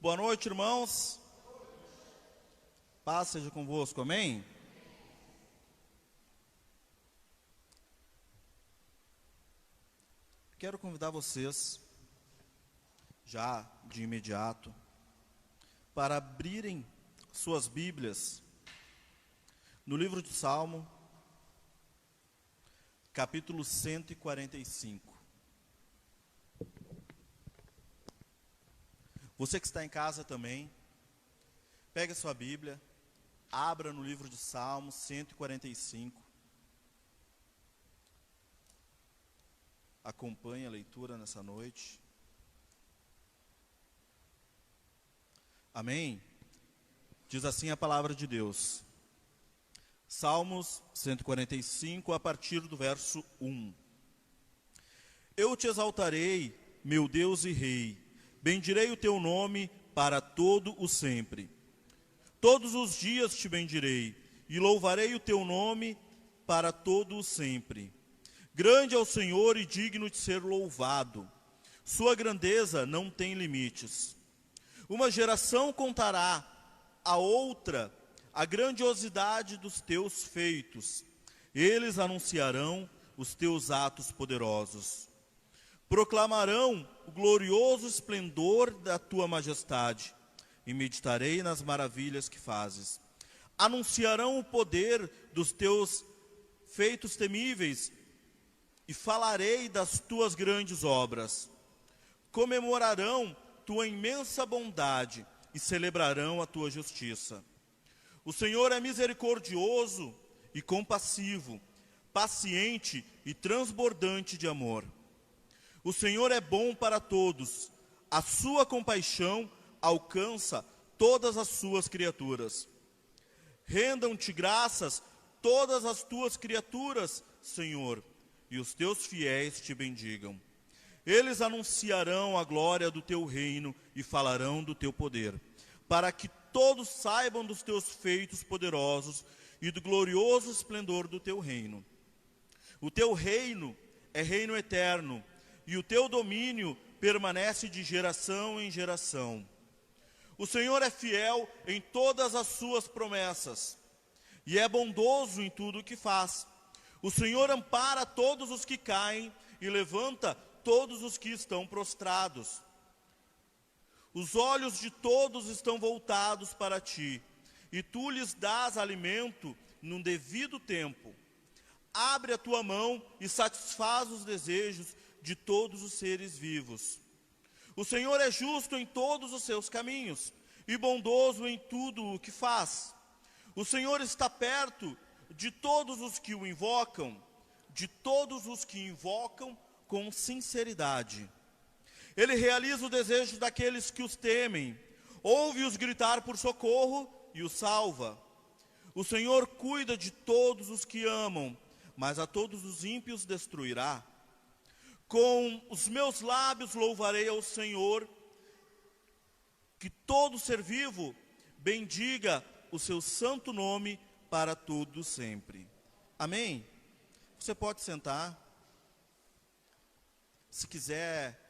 Boa noite, irmãos. Paz seja convosco, amém? Quero convidar vocês, já de imediato, para abrirem suas Bíblias no livro de Salmo, capítulo 145. Você que está em casa também, pegue a sua Bíblia, abra no livro de Salmo 145. Acompanhe a leitura nessa noite. Amém? Diz assim a palavra de Deus. Salmos 145, a partir do verso 1. Eu te exaltarei, meu Deus e Rei, bendirei o teu nome para todo o sempre. Todos os dias te bendirei, e louvarei o teu nome para todo o sempre. Grande é o Senhor e digno de ser louvado. Sua grandeza não tem limites. Uma geração contará a outra a grandiosidade dos teus feitos. Eles anunciarão os teus atos poderosos. Proclamarão o glorioso esplendor da tua majestade, e meditarei nas maravilhas que fazes. Anunciarão o poder dos teus feitos temíveis, e falarei das tuas grandes obras. Comemorarão tua imensa bondade, e celebrarão a tua justiça. O Senhor é misericordioso e compassivo, paciente e transbordante de amor. O Senhor é bom para todos, a sua compaixão alcança todas as suas criaturas. Rendam-te graças todas as tuas criaturas, Senhor, e os teus fiéis te bendigam. Eles anunciarão a glória do teu reino e falarão do teu poder, para que todos saibam dos teus feitos poderosos e do glorioso esplendor do teu reino. O teu reino é reino eterno, e o teu domínio permanece de geração em geração. O Senhor é fiel em todas as suas promessas, e é bondoso em tudo o que faz. O Senhor ampara todos os que caem e levanta todos os que estão prostrados. Os olhos de todos estão voltados para ti, e tu lhes dás alimento num devido tempo. Abre a tua mão e satisfaz os desejos de todos os seres vivos. O Senhor é justo em todos os seus caminhos, e bondoso em tudo o que faz. O Senhor está perto de todos os que o invocam, com sinceridade. Ele realiza o desejo daqueles que os temem, ouve-os gritar por socorro e os salva. O Senhor cuida de todos os que amam, mas a todos os ímpios destruirá. Com os meus lábios louvarei ao Senhor, que todo ser vivo bendiga o seu santo nome para todo sempre. Amém? Você pode sentar. Se quiser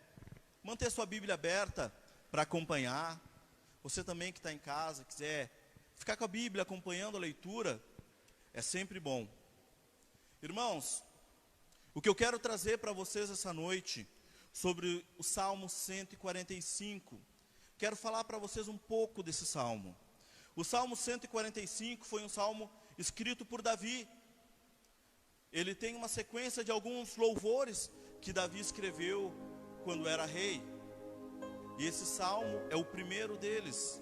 manter sua Bíblia aberta para acompanhar. Você também que está em casa, quiser ficar com a Bíblia acompanhando a leitura, é sempre bom. Irmãos, o que eu quero trazer para vocês essa noite, sobre o Salmo 145, quero falar para vocês um pouco desse Salmo. O Salmo 145 foi um Salmo escrito por Davi. Ele tem uma sequência de alguns louvores que Davi escreveu quando era rei. E esse Salmo é o primeiro deles.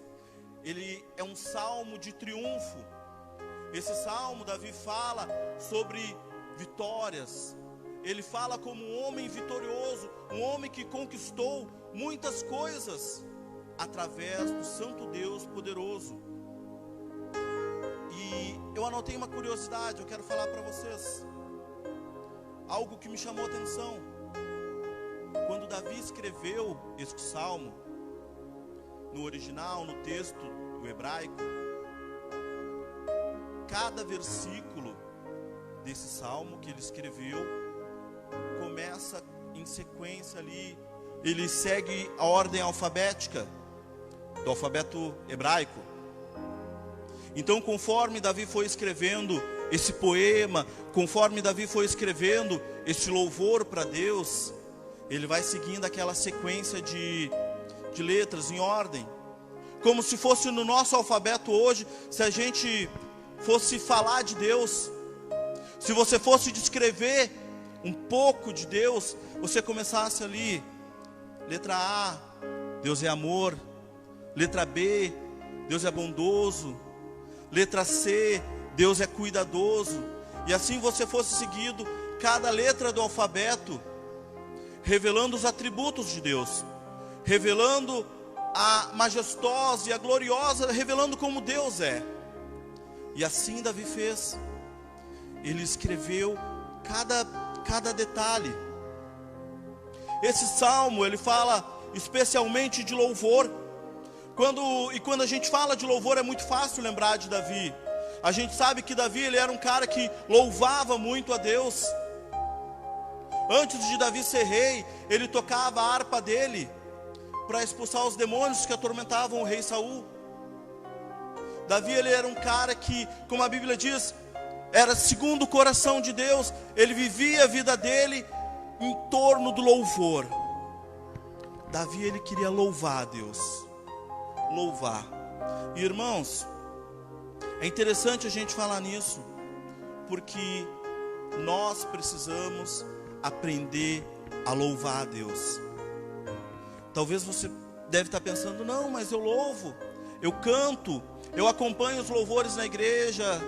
Ele é um Salmo de triunfo. Esse Salmo, Davi fala sobre vitórias. Ele fala como um homem vitorioso, um homem que conquistou muitas coisas através do Santo Deus poderoso. E eu anotei uma curiosidade, eu quero falar para vocês. Algo que me chamou a atenção. Quando Davi escreveu este salmo, no original, no texto do hebraico, cada versículo desse salmo que ele escreveu começa em sequência ali, ele segue a ordem alfabética. do alfabeto hebraico. Então, conforme Davi foi escrevendo esse poema, conforme Davi foi escrevendo esse louvor para Deus, ele vai seguindo aquela sequência de letras em ordem, como se fosse no nosso alfabeto hoje. Se a gente fosse falar de Deus, se você fosse descrever um pouco de Deus, você começasse ali, letra A, Deus é amor. Letra B, Deus é bondoso. Letra C, Deus é cuidadoso. E assim você fosse seguindo cada letra do alfabeto, revelando os atributos de Deus, revelando a majestosa e a gloriosa, revelando como Deus é. E assim Davi fez. Ele escreveu cada detalhe. Esse salmo, ele fala especialmente de louvor. Quando a gente fala de louvor, é muito fácil lembrar de Davi. A gente sabe que Davi, ele era um cara que louvava muito a Deus. Antes de Davi ser rei, ele tocava a harpa dele para expulsar os demônios que atormentavam o rei Saul. Davi, ele era um cara que, como a Bíblia diz, era segundo o coração de Deus. Ele vivia a vida dele em torno do louvor. Davi, ele queria louvar a Deus. Louvar. E irmãos, é interessante a gente falar nisso, porque nós precisamos aprender a louvar a Deus. Talvez você deve estar pensando: não, mas eu louvo, eu canto, eu acompanho os louvores na igreja.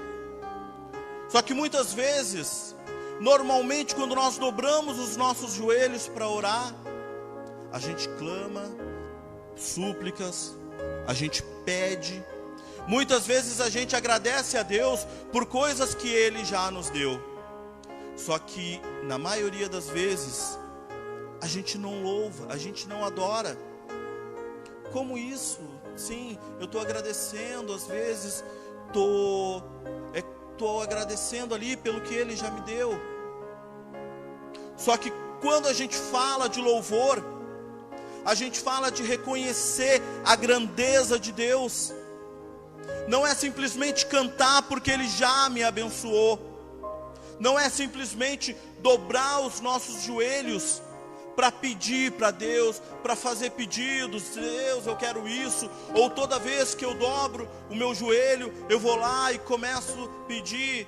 Só que muitas vezes, normalmente quando nós dobramos os nossos joelhos para orar, a gente clama, súplicas, a gente pede. Muitas vezes a gente agradece a Deus por coisas que Ele já nos deu. Só que na maioria das vezes a gente não louva, a gente não adora. Como isso? Sim, eu estou agradecendo, às vezes estou agradecendo ali pelo que Ele já me deu. Só que quando a gente fala de louvor, a gente fala de reconhecer a grandeza de Deus. Não é simplesmente cantar porque Ele já me abençoou. Não é simplesmente dobrar os nossos joelhos para pedir para Deus, para fazer pedidos. Deus, eu quero isso. Ou toda vez que eu dobro o meu joelho, eu vou lá e começo a pedir.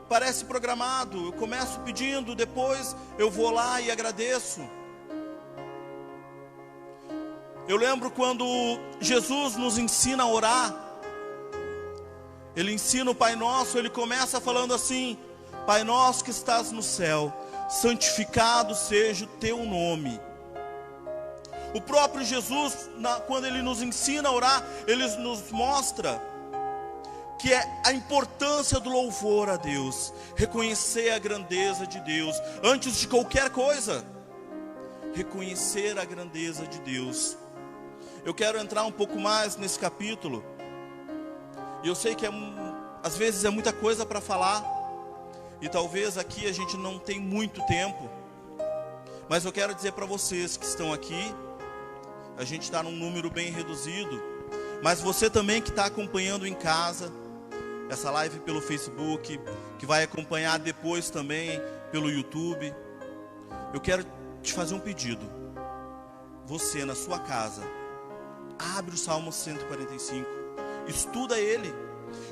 Parece programado, eu começo pedindo, depois eu vou lá e agradeço. Eu lembro quando Jesus nos ensina a orar. Ele ensina o Pai Nosso, ele começa falando assim: Pai nosso que estás no céu, santificado seja o teu nome. O próprio Jesus, quando ele nos ensina a orar, ele nos mostra que é a importância do louvor a Deus, reconhecer a grandeza de Deus, antes de qualquer coisa, reconhecer a grandeza de Deus. Eu quero entrar um pouco mais nesse capítulo, e eu sei que às vezes é muita coisa para falar, e talvez aqui a gente não tem muito tempo, mas eu quero dizer para vocês que estão aqui, a gente está num número bem reduzido, mas você também que está acompanhando em casa, essa live pelo Facebook, que vai acompanhar depois também pelo YouTube, eu quero te fazer um pedido. Você na sua casa, abre o Salmo 145, estuda ele,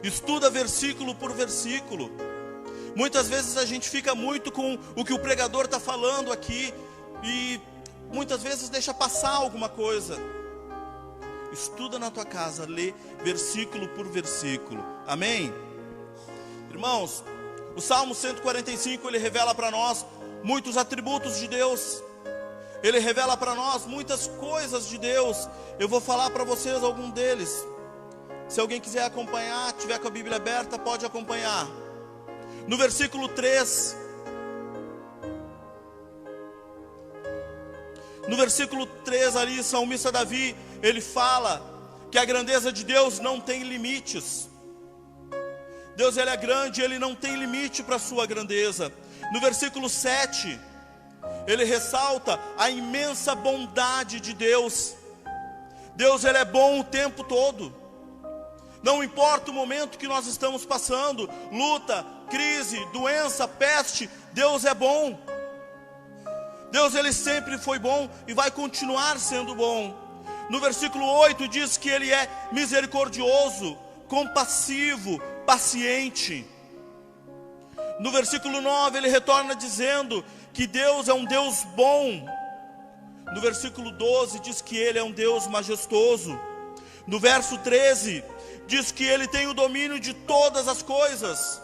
estuda versículo por versículo. Muitas vezes a gente fica muito com o que o pregador está falando aqui, e muitas vezes deixa passar alguma coisa. Estuda na tua casa, lê versículo por versículo, amém? Irmãos, o Salmo 145, ele revela para nós muitos atributos de Deus. Ele revela para nós muitas coisas de Deus. Eu vou falar para vocês algum deles. Se alguém quiser acompanhar, tiver com a Bíblia aberta, pode acompanhar. No versículo 3, ali, salmista Davi, ele fala que a grandeza de Deus não tem limites. Deus, ele é grande, ele não tem limite para a sua grandeza. No versículo 7, ele ressalta a imensa bondade de Deus. Deus, Ele é bom o tempo todo. Não importa o momento que nós estamos passando, luta, crise, doença, peste, Deus é bom. Deus, Ele sempre foi bom e vai continuar sendo bom. No versículo 8 diz que Ele é misericordioso, compassivo, paciente. No versículo 9 Ele retorna dizendo que Deus é um Deus bom. No versículo 12 diz que Ele é um Deus majestoso. No verso 13 diz que Ele tem o domínio de todas as coisas.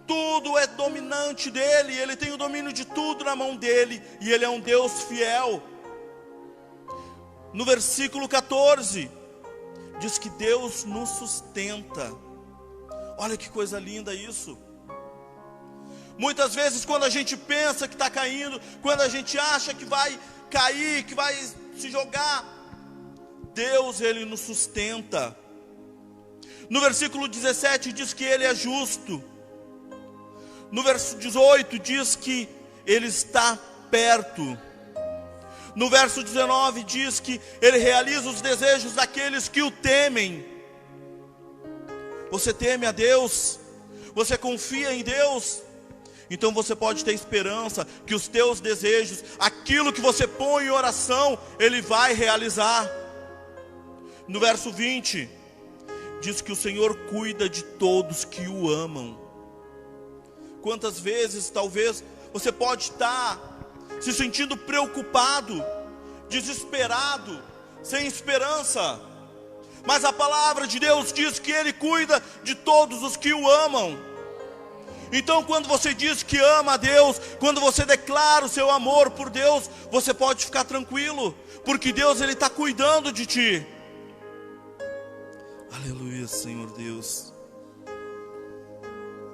Tudo é dominante dEle, Ele tem o domínio de tudo na mão dEle, e Ele é um Deus fiel. No versículo 14 diz que Deus nos sustenta. Olha que coisa linda isso. Muitas vezes quando a gente pensa que está caindo, quando a gente acha que vai cair, que vai se jogar, Deus, Ele nos sustenta. No versículo 17 diz que Ele é justo. No verso 18 diz que Ele está perto. No verso 19 diz que Ele realiza os desejos daqueles que o temem. Você teme a Deus? Você confia em Deus? Então você pode ter esperança que os teus desejos, aquilo que você põe em oração, Ele vai realizar. No verso 20 diz que o Senhor cuida de todos que o amam. Quantas vezes talvez você pode estar se sentindo preocupado, desesperado, sem esperança, mas a palavra de Deus diz que Ele cuida de todos os que o amam. Então quando você diz que ama a Deus, quando você declara o seu amor por Deus, você pode ficar tranquilo, porque Deus, Ele está cuidando de ti. Aleluia, Senhor Deus.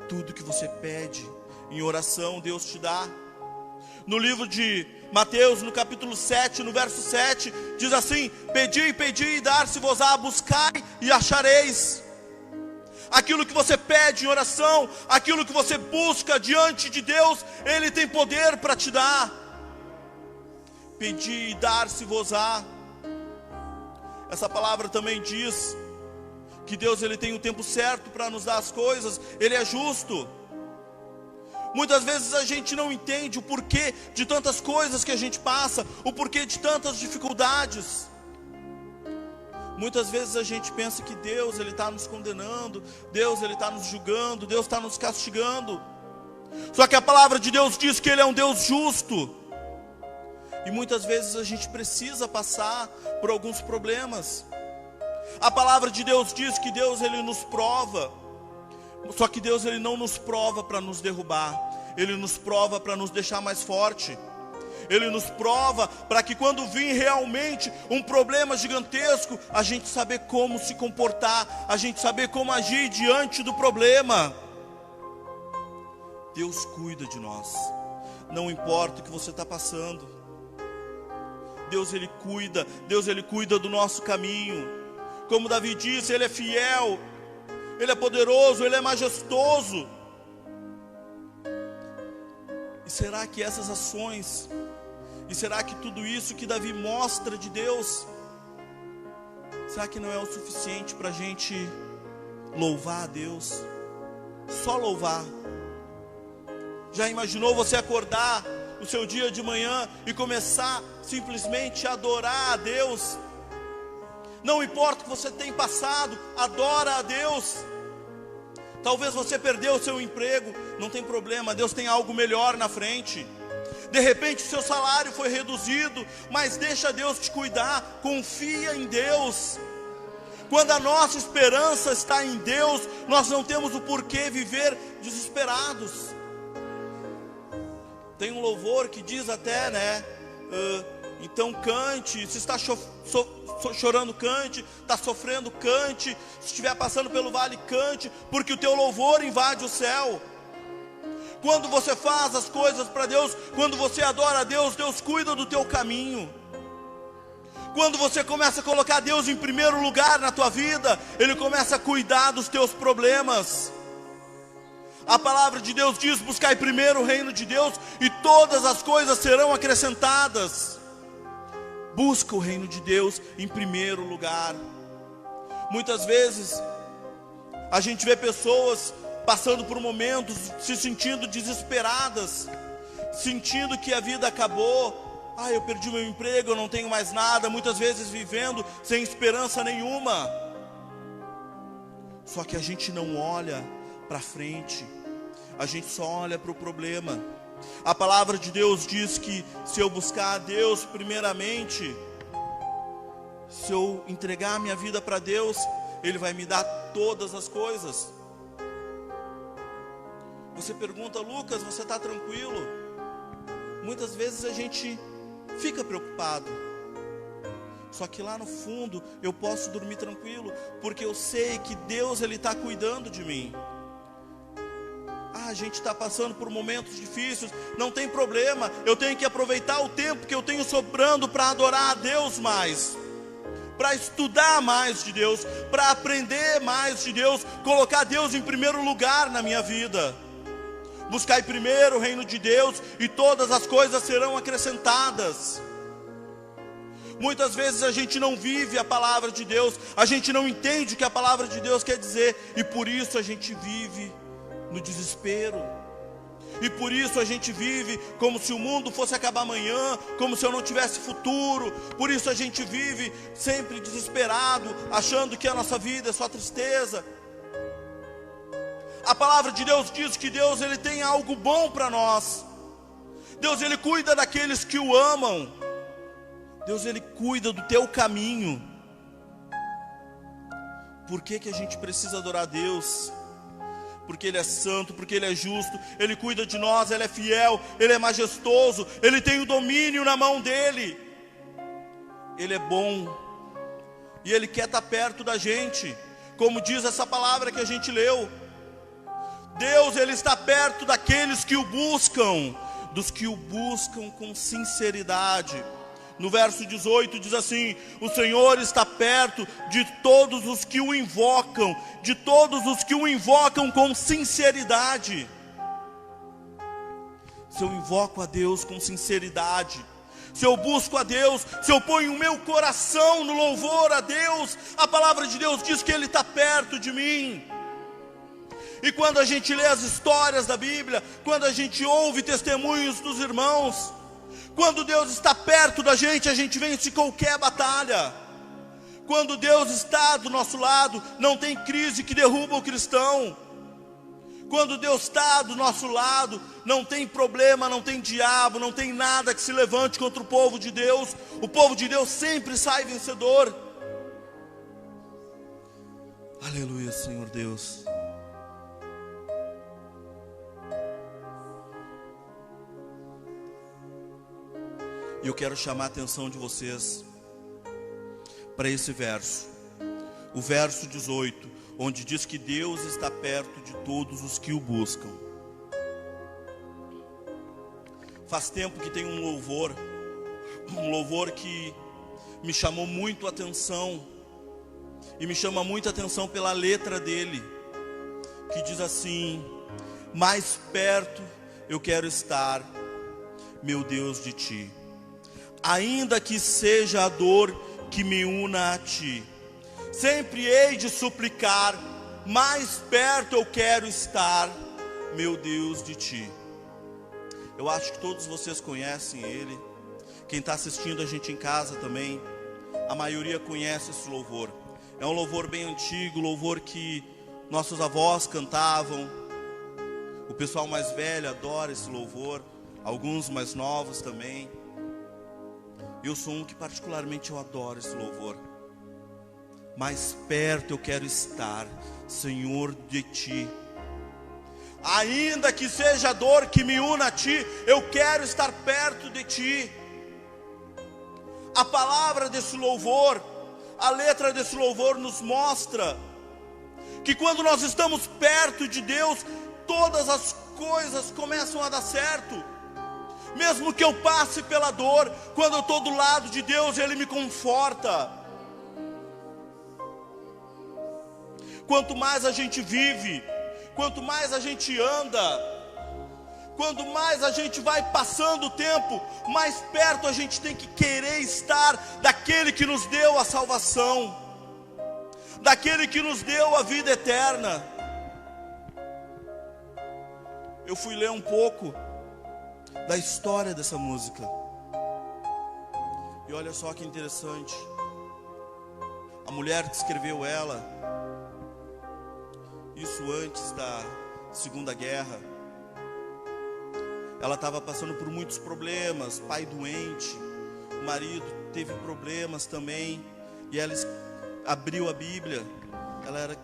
Tudo que você pede em oração, Deus te dá. No livro de Mateus, no capítulo 7, no verso 7, diz assim: pedi, pedi e dar-se-vos-á, buscai e achareis. Aquilo que você pede em oração, aquilo que você busca diante de Deus, Ele tem poder para te dar. Pedi e dar-se-vos-á. Essa palavra também diz que Deus, Ele tem o tempo certo para nos dar as coisas. Ele é justo. Muitas vezes a gente não entende o porquê de tantas coisas que a gente passa, o porquê de tantas dificuldades. Muitas vezes a gente pensa que Deus, Ele está nos condenando, Deus, Ele está nos julgando, Deus está nos castigando. Só que a palavra de Deus diz que Ele é um Deus justo. E muitas vezes a gente precisa passar por alguns problemas. A palavra de Deus diz que Deus, Ele nos prova. Só que Deus, Ele não nos prova para nos derrubar. Ele nos prova para nos deixar mais forte. Ele nos prova para que quando vir realmente um problema gigantesco, a gente saber como se comportar, a gente saber como agir diante do problema. Deus cuida de nós. Não importa o que você está passando. Deus, Ele cuida. Deus, Ele cuida do nosso caminho. Como Davi disse, Ele é fiel, Ele é poderoso, Ele é majestoso. E será que essas ações, e será que tudo isso que Davi mostra de Deus, será que não é o suficiente para a gente louvar a Deus? Só louvar. Já imaginou você acordar o seu dia de manhã e começar simplesmente a adorar a Deus? Não importa o que você tem passado, adora a Deus. Talvez você perdeu o seu emprego, não tem problema, Deus tem algo melhor na frente. De repente o seu salário foi reduzido, mas deixa Deus te cuidar, confia em Deus. Quando a nossa esperança está em Deus, nós não temos o porquê viver desesperados. Tem um louvor que diz até, então cante, se está chorando, cante, está sofrendo, cante, se estiver passando pelo vale, cante, porque o teu louvor invade o céu. Quando você faz as coisas para Deus, quando você adora a Deus, Deus cuida do teu caminho. Quando você começa a colocar Deus em primeiro lugar na tua vida, Ele começa a cuidar dos teus problemas. A palavra de Deus diz: buscai primeiro o reino de Deus e todas as coisas serão acrescentadas. Busca o reino de Deus em primeiro lugar. Muitas vezes a gente vê pessoas passando por momentos, se sentindo desesperadas, sentindo que a vida acabou. Eu perdi meu emprego, eu não tenho mais nada. Muitas vezes vivendo sem esperança nenhuma. Só que a gente não olha para frente, a gente só olha para o problema. A palavra de Deus diz que se eu buscar a Deus primeiramente, se eu entregar a minha vida para Deus, Ele vai me dar todas as coisas. Você pergunta: Lucas, você está tranquilo? Muitas vezes a gente fica preocupado. Só que lá no fundo eu posso dormir tranquilo, porque eu sei que Deus, Ele está cuidando de mim. A gente está passando por momentos difíceis, não tem problema. Eu tenho que aproveitar o tempo que eu tenho sobrando para adorar a Deus mais, para estudar mais de Deus, para aprender mais de Deus, colocar Deus em primeiro lugar na minha vida. Buscai primeiro o reino de Deus e todas as coisas serão acrescentadas. Muitas vezes a gente não vive a palavra de Deus, a gente não entende o que a palavra de Deus quer dizer, e por isso a gente vive no desespero. E por isso a gente vive como se o mundo fosse acabar amanhã, como se eu não tivesse futuro. Por isso a gente vive sempre desesperado, achando que a nossa vida é só tristeza. A palavra de Deus diz que Deus, Ele tem algo bom para nós. Deus, Ele cuida daqueles que o amam. Deus, Ele cuida do teu caminho. Por que a gente precisa adorar a Deus? Porque Ele é santo, porque Ele é justo, Ele cuida de nós, Ele é fiel, Ele é majestoso, Ele tem o domínio na mão dEle. Ele é bom, e Ele quer estar perto da gente, como diz essa palavra que a gente leu. Deus, Ele está perto daqueles que o buscam, dos que o buscam com sinceridade. No verso 18 diz assim: o Senhor está perto de todos os que o invocam, de todos os que o invocam com sinceridade. Se eu invoco a Deus com sinceridade, se eu busco a Deus, se eu ponho o meu coração no louvor a Deus, a palavra de Deus diz que Ele está perto de mim. E quando a gente lê as histórias da Bíblia, quando a gente ouve testemunhos dos irmãos, quando Deus está perto da gente, a gente vence qualquer batalha. Quando Deus está do nosso lado, não tem crise que derruba o cristão. Quando Deus está do nosso lado, não tem problema, não tem diabo, não tem nada que se levante contra o povo de Deus. O povo de Deus sempre sai vencedor. Aleluia, Senhor Deus. E eu quero chamar a atenção de vocês para esse verso, o verso 18, onde diz que Deus está perto de todos os que o buscam. Faz tempo que tem um louvor que me chamou muito a atenção, e me chama muito a atenção pela letra dele, que diz assim: mais perto eu quero estar, meu Deus, de ti. Ainda que seja a dor que me una a ti, sempre hei de suplicar, mais perto eu quero estar, meu Deus, de ti. Eu acho que todos vocês conhecem ele. Quem está assistindo a gente em casa também, a maioria conhece esse louvor. É um louvor bem antigo, louvor que nossos avós cantavam. O pessoal mais velho adora esse louvor, alguns mais novos também. Eu sou um que particularmente eu adoro esse louvor. Mais perto eu quero estar, Senhor, de ti. Ainda que seja a dor que me una a ti, eu quero estar perto de ti. A palavra desse louvor, a letra desse louvor nos mostra que quando nós estamos perto de Deus, todas as coisas começam a dar certo. Mesmo que eu passe pela dor, quando eu estou do lado de Deus, Ele me conforta. Quanto mais a gente vive, quanto mais a gente anda, Quando mais a gente vai passando o tempo, mais perto a gente tem que querer estar daquele que nos deu a salvação, daquele que nos deu a vida eterna. Eu fui ler um pouco da história dessa música, e olha só que interessante. A mulher que escreveu ela, isso antes da Segunda Guerra, ela estava passando por muitos problemas, pai doente, o marido teve problemas também, e ela abriu a Bíblia, ela era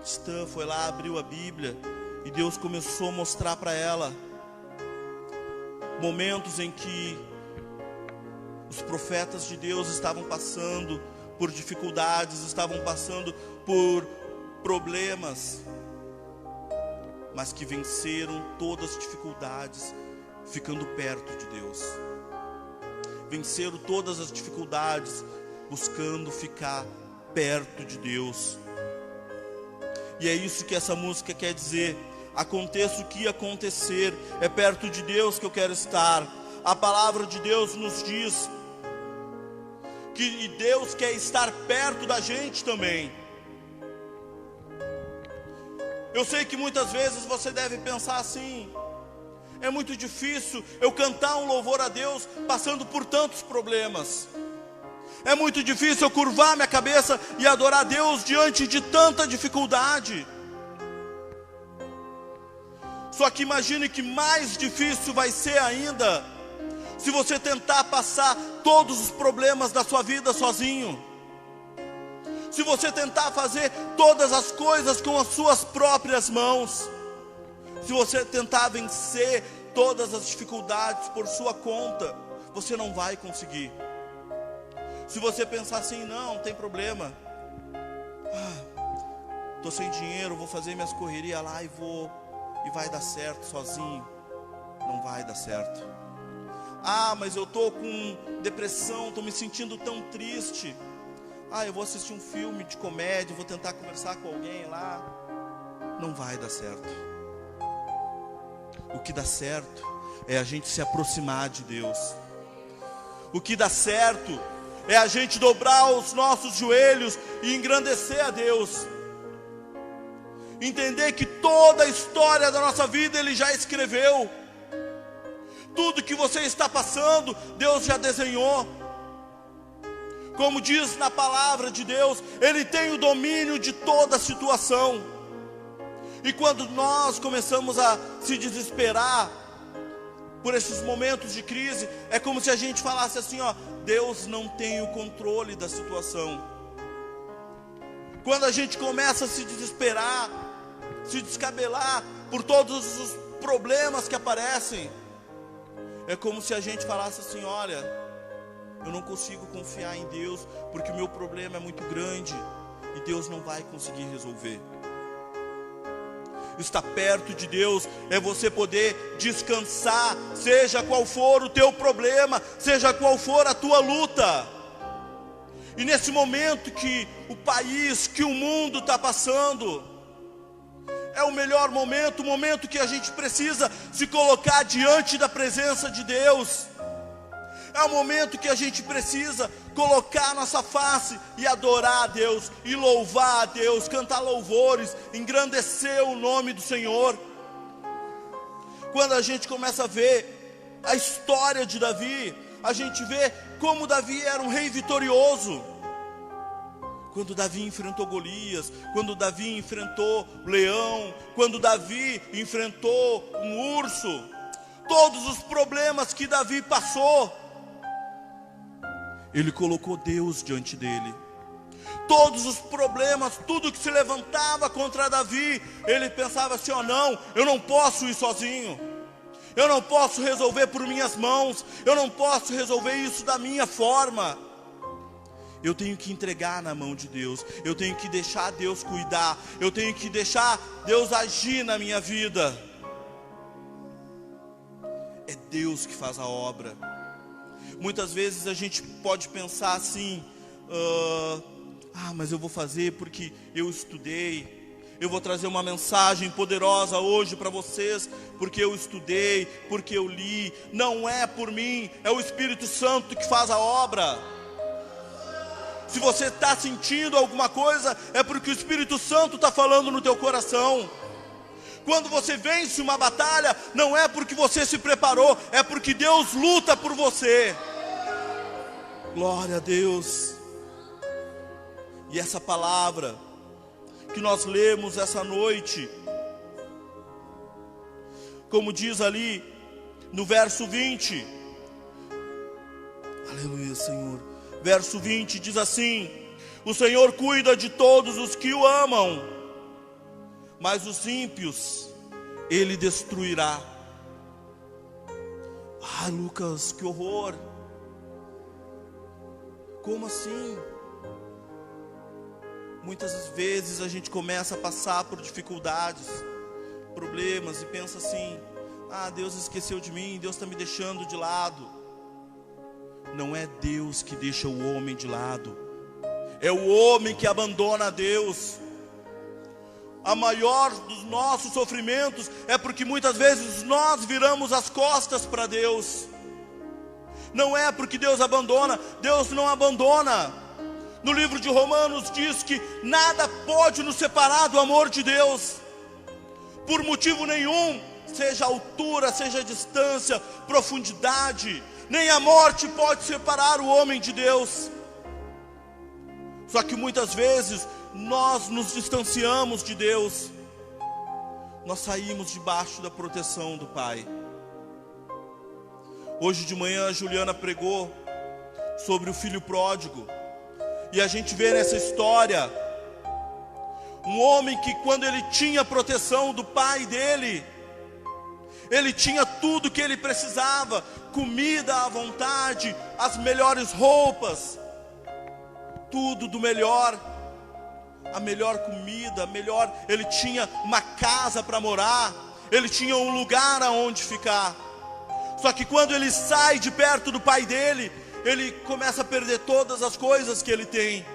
cristã, foi lá, abriu a Bíblia, e Deus começou a mostrar para ela momentos em que os profetas de Deus estavam passando por dificuldades, estavam passando por problemas, mas que venceram todas as dificuldades ficando perto de Deus. Venceram todas as dificuldades buscando ficar perto de Deus. E é isso que essa música quer dizer. Aconteça o que acontecer, é perto de Deus que eu quero estar. A palavra de Deus nos diz que Deus quer estar perto da gente também. Eu sei que muitas vezes você deve pensar assim: é muito difícil eu cantar um louvor a Deus passando por tantos problemas. É muito difícil eu curvar minha cabeça e adorar a Deus diante de tanta dificuldade. Só que imagine que mais difícil vai ser ainda se você tentar passar todos os problemas da sua vida sozinho. Se você tentar fazer todas as coisas com as suas próprias mãos. Se você tentar vencer todas as dificuldades por sua conta, você não vai conseguir. Se você pensar assim: não tem problema, estou sem dinheiro, vou fazer minhas correrias lá e vai dar certo sozinho. Não vai dar certo. Mas eu estou com depressão, estou me sentindo tão triste. Eu vou assistir um filme de comédia, vou tentar conversar com alguém lá. Não vai dar certo. O que dá certo é a gente se aproximar de Deus. O que dá certo é a gente dobrar os nossos joelhos e engrandecer a Deus. Entender que toda a história da nossa vida Ele já escreveu. Tudo que você está passando, Deus já desenhou. Como diz na palavra de Deus, Ele tem o domínio de toda a situação. E quando nós começamos a se desesperar por esses momentos de crise, é como se a gente falasse assim: Deus não tem o controle da situação. Quando a gente começa a se desesperar, se descabelar por todos os problemas que aparecem, é como se a gente falasse assim: olha, eu não consigo confiar em Deus, porque o meu problema é muito grande, e Deus não vai conseguir resolver. Estar perto de Deus é você poder descansar, seja qual for o teu problema, seja qual for a tua luta. E nesse momento que o país, que o mundo está passando, é o melhor momento, o momento que a gente precisa se colocar diante da presença de Deus. É o momento que a gente precisa colocar nossa face e adorar a Deus, e louvar a Deus, cantar louvores, engrandecer o nome do Senhor. Quando a gente começa a ver a história de Davi, a gente vê como Davi era um rei vitorioso. Quando Davi enfrentou Golias, quando Davi enfrentou o leão, quando Davi enfrentou um urso, todos os problemas que Davi passou, ele colocou Deus diante dele. Todos os problemas, tudo que se levantava contra Davi, ele pensava assim: não, eu não posso ir sozinho, eu não posso resolver por minhas mãos, eu não posso resolver isso da minha forma. Eu tenho que entregar na mão de Deus, eu tenho que deixar Deus cuidar, eu tenho que deixar Deus agir na minha vida. É Deus que faz a obra. Muitas vezes a gente pode pensar assim: mas eu vou fazer porque eu estudei, Eu vou trazer uma mensagem poderosa hoje para vocês, porque eu estudei, porque eu li. Não é por mim, é o Espírito Santo que faz a obra. Se você está sentindo alguma coisa, é porque o Espírito Santo está falando no teu coração. Quando você vence uma batalha, não é porque você se preparou, é porque Deus luta por você. Glória a Deus. E essa palavra que nós lemos essa noite, como diz ali no verso 20, aleluia, Senhor. Verso 20 diz assim: o Senhor cuida de todos os que o amam, mas os ímpios Ele destruirá. Ah, Lucas, que horror! Como assim? Muitas vezes a gente começa a passar por dificuldades, problemas, e pensa assim: ah, Deus esqueceu de mim, Deus está me deixando de lado. Não é Deus que deixa o homem de lado, é o homem que abandona Deus. A maior dos nossos sofrimentos é porque muitas vezes nós viramos as costas para Deus. Não é porque Deus abandona, Deus não abandona. No livro de Romanos diz que nada pode nos separar do amor de Deus, por motivo nenhum, seja altura, seja distância, profundidade, nem a morte pode separar o homem de Deus. Só que muitas vezes nós nos distanciamos de Deus, nós saímos debaixo da proteção do Pai. Hoje de manhã a Juliana pregou sobre o filho pródigo, e a gente vê nessa história um homem que, quando ele tinha a proteção do pai dele, ele tinha tudo que ele precisava, comida à vontade, as melhores roupas, tudo do melhor, a melhor comida, ele tinha uma casa para morar, ele tinha um lugar aonde ficar. Só que quando ele sai de perto do pai dele, ele começa a perder todas as coisas que ele tem,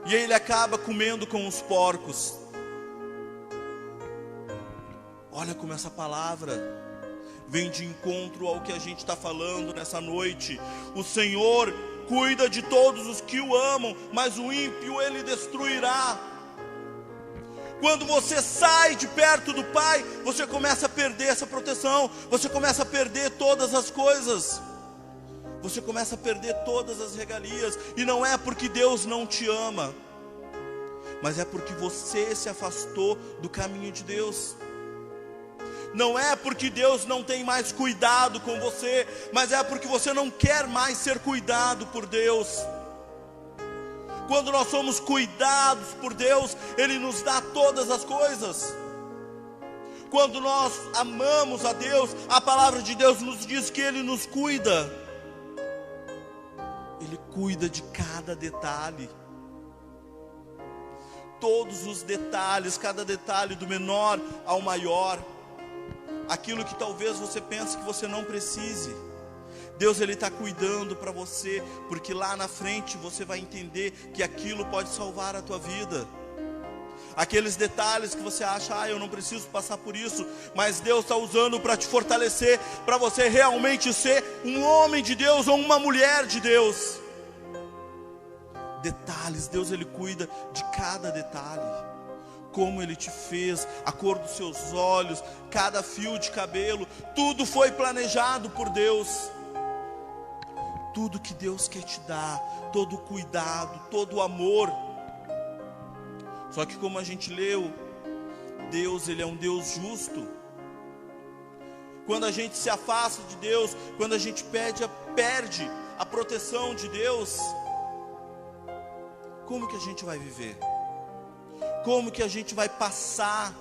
e ele acaba comendo com os porcos. Olha como essa palavra vem de encontro ao que a gente está falando nessa noite. O Senhor cuida de todos os que o amam, mas o ímpio Ele destruirá. Quando você sai de perto do Pai, você começa a perder essa proteção, você começa a perder todas as coisas, você começa a perder todas as regalias. E não é porque Deus não te ama, mas é porque você se afastou do caminho de Deus. Não é porque Deus não tem mais cuidado com você, mas é porque você não quer mais ser cuidado por Deus. Quando nós somos cuidados por Deus, Ele nos dá todas as coisas. Quando nós amamos a Deus, a palavra de Deus nos diz que Ele nos cuida. Ele cuida de cada detalhe. Todos os detalhes, cada detalhe, do menor ao maior. Aquilo que talvez você pense que você não precise, Deus Ele está cuidando para você, porque lá na frente você vai entender que aquilo pode salvar a tua vida. Aqueles detalhes que você acha, eu não preciso passar por isso, mas Deus está usando para te fortalecer, para você realmente ser um homem de Deus ou uma mulher de Deus. Detalhes, Deus Ele cuida de cada detalhe. Como Ele te fez, a cor dos seus olhos, cada fio de cabelo, tudo foi planejado por Deus. Tudo que Deus quer te dar, todo o cuidado, todo o amor. Só que, como a gente leu, Deus Ele é um Deus justo. Quando a gente se afasta de Deus, quando a gente perde a proteção de Deus, como que a gente vai viver? Como que a gente vai passar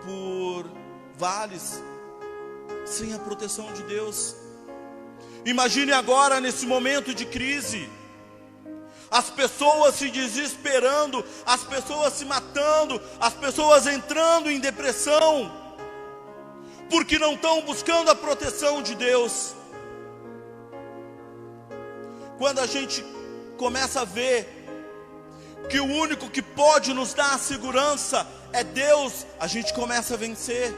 por vales sem a proteção de Deus? Imagine agora, nesse momento de crise, as pessoas se desesperando, as pessoas se matando, as pessoas entrando em depressão, porque não estão buscando a proteção de Deus. Quando a gente começa a ver que o único que pode nos dar a segurança é Deus, a gente começa a vencer.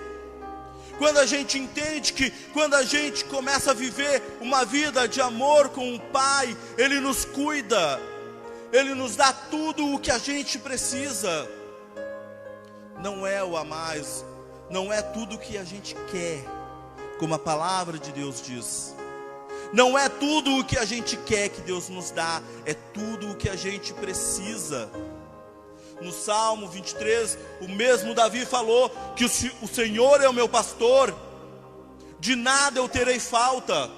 Quando a gente entende que quando a gente começa a viver uma vida de amor com o Pai, Ele nos cuida, Ele nos dá tudo o que a gente precisa. Não é o a mais, não é tudo o que a gente quer, como a palavra de Deus diz. Não é tudo o que a gente quer que Deus nos dá, é tudo o que a gente precisa. No Salmo 23, o mesmo Davi falou que o Senhor é o meu pastor, de nada eu terei falta.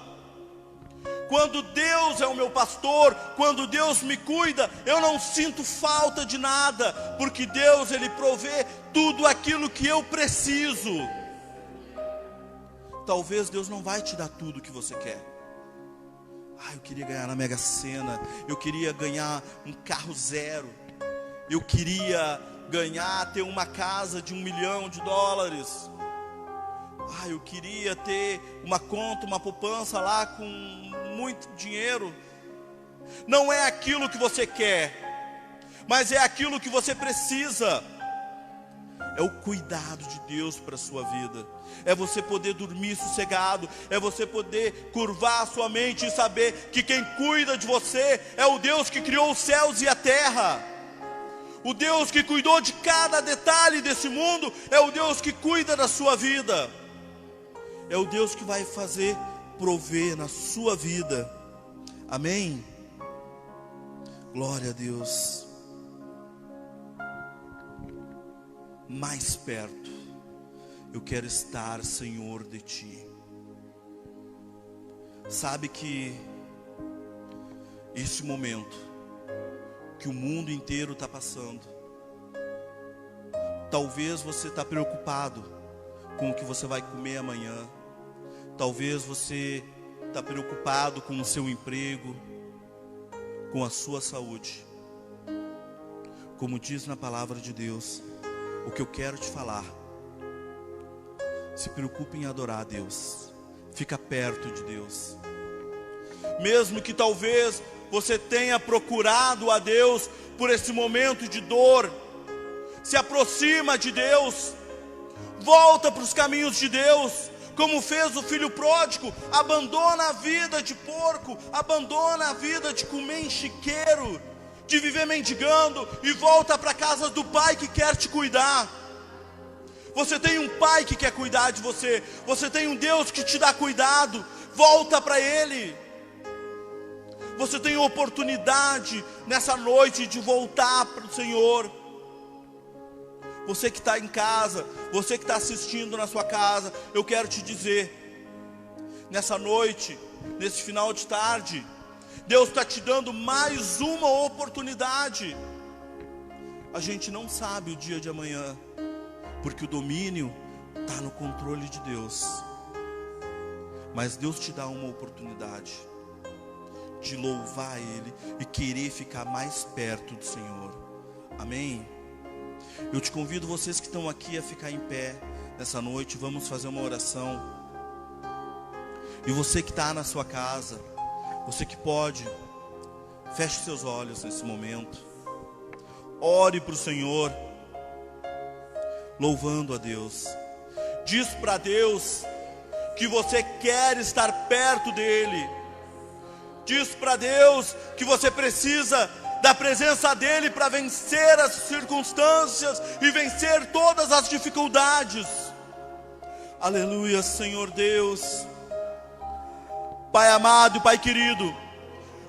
Quando Deus é o meu pastor, quando Deus me cuida, eu não sinto falta de nada, porque Deus, Ele provê tudo aquilo que eu preciso. Talvez Deus não vai te dar tudo o que você quer. Eu queria ganhar na Mega Sena, eu queria ganhar um carro zero, eu queria ter uma casa de $1 milhão. Eu queria ter uma conta, uma poupança lá com muito dinheiro. Não é aquilo que você quer, mas é aquilo que você precisa. É o cuidado de Deus para a sua vida. É você poder dormir sossegado. É você poder curvar a sua mente e saber que quem cuida de você é o Deus que criou os céus e a terra. O Deus que cuidou de cada detalhe desse mundo é o Deus que cuida da sua vida. É o Deus que vai fazer prover na sua vida. Amém? Glória a Deus. Mais perto eu quero estar, Senhor, de Ti. Sabe que esse momento que o mundo inteiro está passando, talvez você está preocupado com o que você vai comer amanhã, talvez você está preocupado com o seu emprego, com a sua saúde. Como diz na palavra de Deus, o que eu quero te falar: se preocupe em adorar a Deus, fica perto de Deus. Mesmo que talvez você tenha procurado a Deus por esse momento de dor, se aproxima de Deus, volta para os caminhos de Deus, como fez o filho pródigo. Abandona a vida de porco, abandona a vida de comer em chiqueiro, de viver mendigando, e volta para a casa do Pai que quer te cuidar. Você tem um Pai que quer cuidar de você, você tem um Deus que te dá cuidado. Volta para Ele. Você tem oportunidade nessa noite de voltar para o Senhor. Você que está em casa, você que está assistindo na sua casa, eu quero te dizer, nessa noite, nesse final de tarde, Deus está te dando mais uma oportunidade. A gente não sabe o dia de amanhã, porque o domínio está no controle de Deus. Mas Deus te dá uma oportunidade de louvar Ele e querer ficar mais perto do Senhor. Amém? Eu te convido, vocês que estão aqui, a ficar em pé nessa noite. Vamos fazer uma oração. E você que está na sua casa, você que pode, feche seus olhos nesse momento. Ore para o Senhor, louvando a Deus. Diz para Deus que você quer estar perto dEle. Diz para Deus que você precisa da presença dEle para vencer as circunstâncias e vencer todas as dificuldades. Aleluia, Senhor Deus. Pai amado e Pai querido,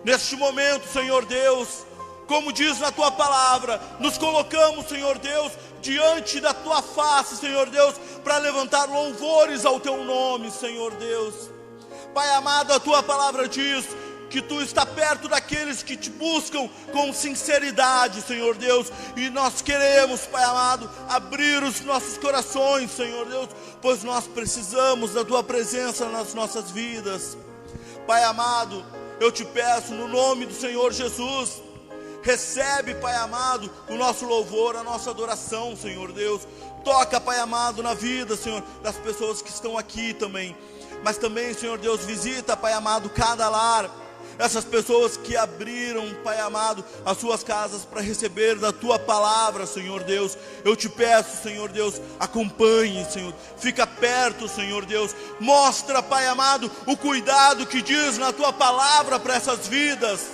neste momento, Senhor Deus, como diz na Tua palavra, nos colocamos, Senhor Deus, diante da Tua face, Senhor Deus, para levantar louvores ao Teu nome, Senhor Deus. Pai amado, a Tua palavra diz que Tu está perto daqueles que Te buscam com sinceridade, Senhor Deus. E nós queremos, Pai amado, abrir os nossos corações, Senhor Deus, pois nós precisamos da Tua presença nas nossas vidas. Pai amado, eu Te peço no nome do Senhor Jesus, recebe, Pai amado, o nosso louvor, a nossa adoração, Senhor Deus. Toca, Pai amado, na vida, Senhor, das pessoas que estão aqui também. Mas também, Senhor Deus, visita, Pai amado, cada lar. essas pessoas que abriram, Pai amado, as suas casas para receber da Tua palavra, Senhor Deus. Eu te peço, Senhor Deus, acompanhe, Senhor, fica perto, Senhor Deus, mostra, Pai amado, o cuidado que diz na Tua palavra para essas vidas.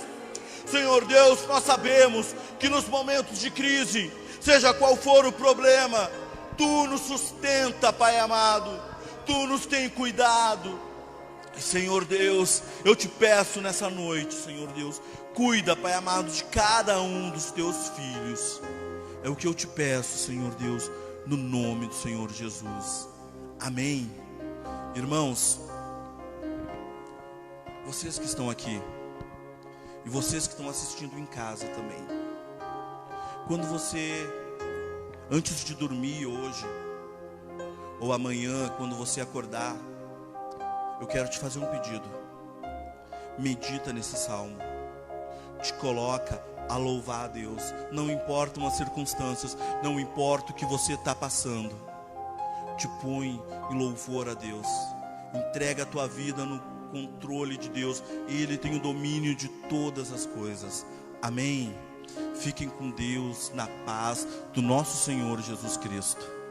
Senhor Deus, nós sabemos que nos momentos de crise, seja qual for o problema, Tu nos sustenta, Pai amado, Tu nos tem cuidado. Senhor Deus, eu te peço nessa noite, Senhor Deus, cuida, Pai amado, de cada um dos Teus filhos. É o que eu te peço, Senhor Deus, no nome do Senhor Jesus. Amém. Irmãos, vocês que estão aqui e vocês que estão assistindo em casa também, quando você, antes de dormir hoje ou amanhã, quando você acordar, eu quero te fazer um pedido. Medita nesse salmo, te coloca a louvar a Deus. Não importam as circunstâncias, não importa o que você está passando, te põe em louvor a Deus. Entrega a tua vida no controle de Deus. Ele tem o domínio de todas as coisas. Amém. Fiquem com Deus na paz do nosso Senhor Jesus Cristo.